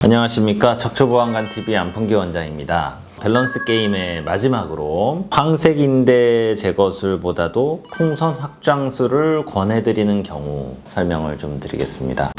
안녕하십니까. 척추보안관TV 안풍기 원장입니다. 밸런스 게임의 마지막으로 황색인대 제거술보다도 풍선 확장술을 권해드리는 경우 설명을 좀 드리겠습니다.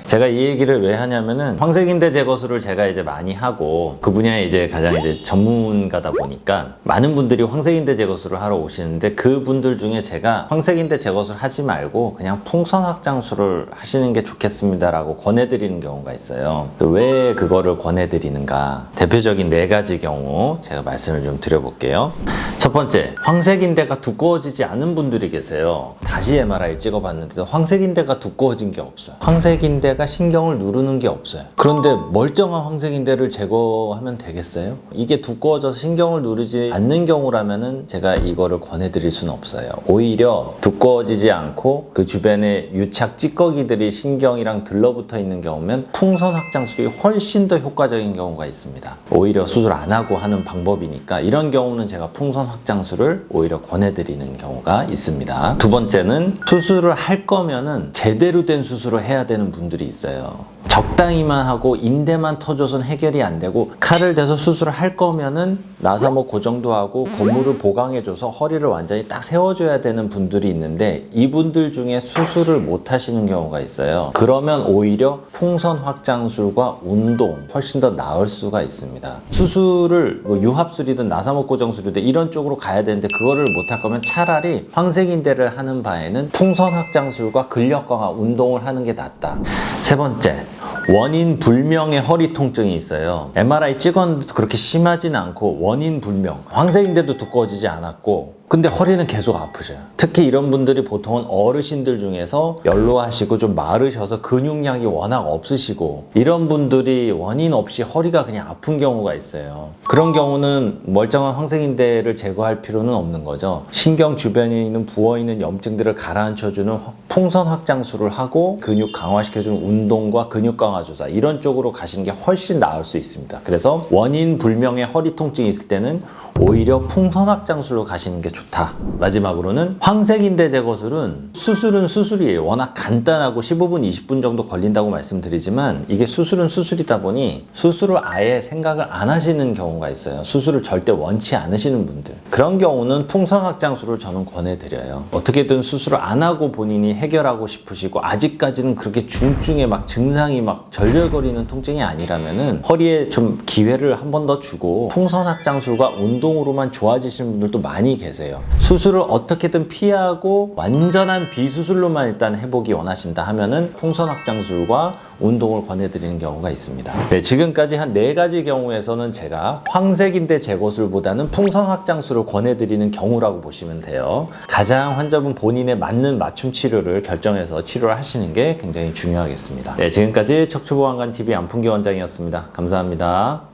제가 이 얘기를 왜 하냐면은 황색인대 제거술을 제가 이제 많이 하고 그 분야에 이제 가장 이제 전문가다 보니까 많은 분들이 황색인대 제거술을 하러 오시는데 그 분들 중에 제가 황색인대 제거술 하지 말고 그냥 풍선 확장술을 하시는 게 좋겠습니다라고 권해드리는 경우가 있어요. 왜 그거를 권해드리는가? 대표적인 4가지 경우 제가 말씀을 좀 드려볼게요. 첫 번째, 황색인대가 두꺼워지지 않은 분들이 계세요. 다시 MRI 찍어봤는데도 황색인대가 두꺼워진 게 없어요. 황색인대가 신경을 누르는 게 없어요. 그런데 멀쩡한 황색인대를 제거하면 되겠어요? 이게 두꺼워져서 신경을 누르지 않는 경우라면은 제가 이거를 권해드릴 수는 없어요. 오히려 두꺼워지지 않고 그 주변에 유착 찌꺼기들이 신경이랑 들러붙어 있는 경우면 풍선 확장술이 훨씬 더 효과적인 경우가 있습니다. 오히려 수술 안 하고 하는 방법이니까 이런 경우는 제가 풍선 확장술을 오히려 권해드리는 경우가 있습니다. 두 번째는 수술을 할 거면은 제대로 된 수술을 해야 되는 분들이 있어요. 적당히만 하고 인대만 터져서는 해결이 안 되고 칼을 대서 수술을 할 거면은 나사목 고정도 하고 고무를 보강해줘서 허리를 완전히 딱 세워줘야 되는 분들이 있는데 이분들 중에 수술을 못 하시는 경우가 있어요. 그러면 오히려 풍선 확장술과 운동 훨씬 더 나을 수가 있습니다. 수술을 뭐 유합술이든 나사목 고정술이든 이런 쪽으로 가야 되는데 그거를 못 할 거면 차라리 황색인대를 하는 바에는 풍선 확장술과 근력 강화 운동을 하는 게 낫다. 세 번째, 원인 불명의 허리 통증이 있어요. MRI 찍었는데도 그렇게 심하진 않고 원인 불명. 황색인대도 두꺼워지지 않았고 근데 허리는 계속 아프셔요. 특히 이런 분들이 보통은 어르신들 중에서 연로하시고 좀 마르셔서 근육량이 워낙 없으시고 이런 분들이 원인 없이 허리가 그냥 아픈 경우가 있어요. 그런 경우는 멀쩡한 황색인대를 제거할 필요는 없는 거죠. 신경 주변에 있는 부어있는 염증들을 가라앉혀주는 풍선 확장술을 하고 근육 강화시켜주는 운동과 근육 강화 주사 이런 쪽으로 가시는 게 훨씬 나을 수 있습니다. 그래서 원인 불명의 허리 통증이 있을 때는 오히려 풍선 확장술로 가시는 게 좋다. 마지막으로는 황색인대 제거술은 수술은 수술이에요. 워낙 간단하고 15분, 20분 정도 걸린다고 말씀드리지만 이게 수술은 수술이다 보니 수술을 아예 생각을 안 하시는 경우가 있어요. 수술을 절대 원치 않으시는 분들. 그런 경우는 풍선 확장술을 저는 권해드려요. 어떻게든 수술을 안 하고 본인이 해결하고 싶으시고 아직까지는 그렇게 중증의 막 증상이 막 절절거리는 통증이 아니라면은 허리에 좀 기회를 한 번 더 주고 풍선 확장술과 운동으로만 좋아지시는 분들도 많이 계세요. 수술을 어떻게든 피하고 완전한 비수술로만 일단 해보기 원하신다 하면은 풍선 확장술과 운동을 권해드리는 경우가 있습니다. 네, 지금까지 한 4가지 경우에서는 제가 황색인대 제거술보다는 풍선 확장술을 권해드리는 경우라고 보시면 돼요. 가장 환자분 본인에 맞는 맞춤 치료를 결정해서 치료를 하시는 게 굉장히 중요하겠습니다. 네, 지금까지 척추보안관TV 안풍기 원장이었습니다. 감사합니다.